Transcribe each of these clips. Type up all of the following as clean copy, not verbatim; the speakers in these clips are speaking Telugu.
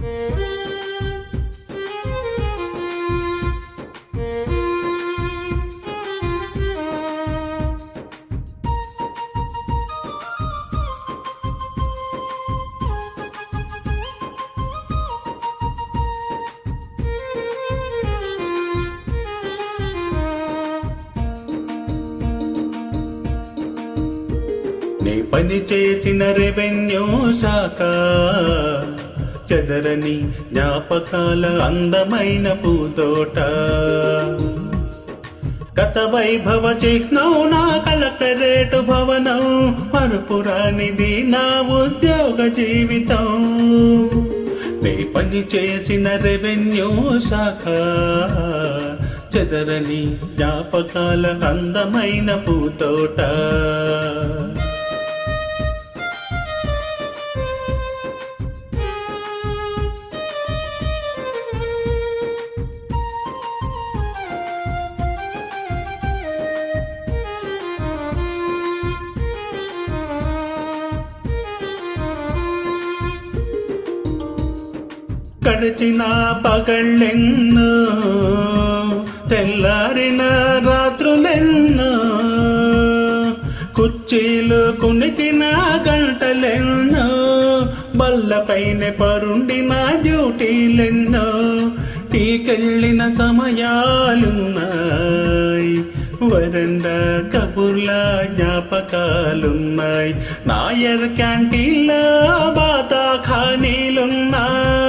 నీ పని చేసిన రెవెన్యూ శాఖ చెదరని జ్ఞాపకాల అందమైన పూతోట. గత వైభవ చిహ్నం నా కలెక్టరేటు భవనం, మరుపురానిది నా ఉద్యోగ జీవితం. నీ పని చేసిన రెవెన్యూ శాఖ చెదరని జ్ఞాపకాల అందమైన పూతోట. గడిచిన పగళ్ళెన్నో, తెల్లారిన రాత్రులెన్నో, కుర్చీలు కునికిన గంటలెన్నో, బల్లపైన పరుండిన డ్యూటీలెన్నో, టీకెళ్ళిన సమయాలున్నాయి, వరండా కబుర్ల జ్ఞాపకాలున్నాయి, నాయర్ క్యాంటీన్లో బాతా ఖానీలున్నాయి,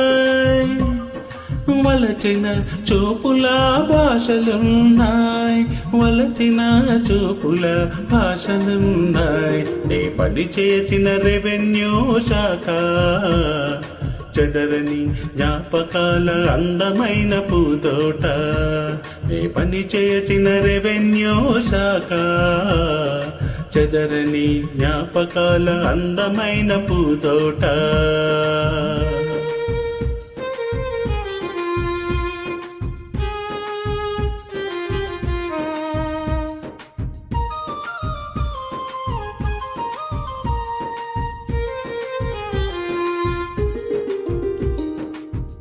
వలచిన చూపుల భాషలున్నాయి, వలచిన చూపుల భాషలున్నాయి. నీ పని చేసిన రెవెన్యూ శాఖ చెదరని జ్ఞాపకాల అందమైన పూతోట. నీ పని చేసిన రెవెన్యూ శాఖ చెదరని జ్ఞాపకాల అందమైన పూతోట.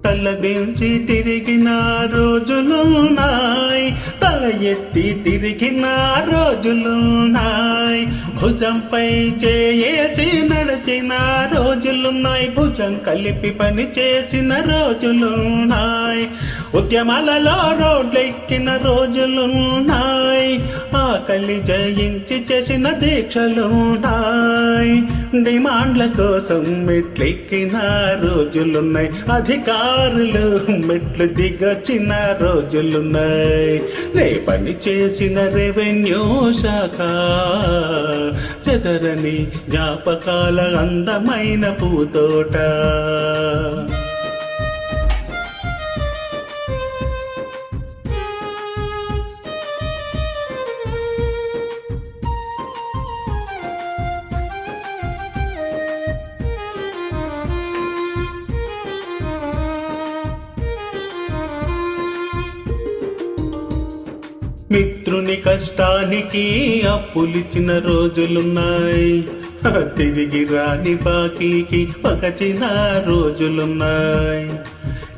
తలదించి తిరిగిన రోజులున్నాయి, తల ఎత్తి తిరిగిన రోజులున్నాయి, భుజంపై చేసి నడిచిన రోజులున్నాయి, భుజం కలిపి పని చేసిన రోజులున్నాయి, ఉద్యమాలలో రోడ్లెక్కిన రోజులున్నాయి, ఆకలి జయించి చేసిన దీక్షలున్నాయి, డిమాండ్ల కోసం మెట్లెక్కిన రోజులున్నాయి, అధికారులు మెట్లు దిగొచ్చిన రోజులున్నాయి. నే పని చేసిన రెవెన్యూ శాఖ చెదరని జ్ఞాపకాల అందమైన పూతోట. మిత్రుని కష్టానికి అప్పులిచ్చిన రోజులున్నాయి, తిరిగి రాని బాకీకి పగచిన రోజులున్నాయి,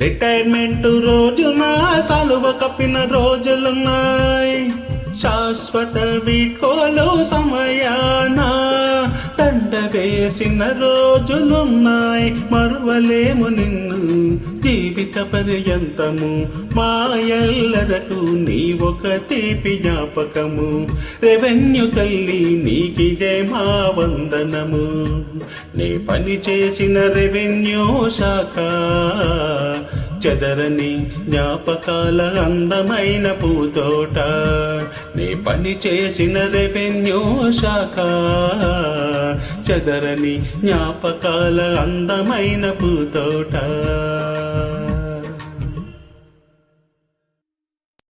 రిటైర్మెంట్ రోజున సలువ కప్పిన రోజులున్నాయి, శాశ్వత వీడ్కోలు సమయాన దండ వేసిన రోజులున్నాయి, మరువలేము నిన్ను జీవిత పర్యంతము, మాయల్లరకు నీ ఒక తీపి జ్ఞాపకము, రెవెన్యూ తల్లి నీకిదే మా వందనము. నీ పని చేసిన రెవెన్యూ శాఖ చెదరని జ్ఞాపకాల అందమైన పూతోట. నీ పని చేసిన రెవెన్యూ శాఖ చెదరని జ్ఞాపకాల అందమైన పూతోట.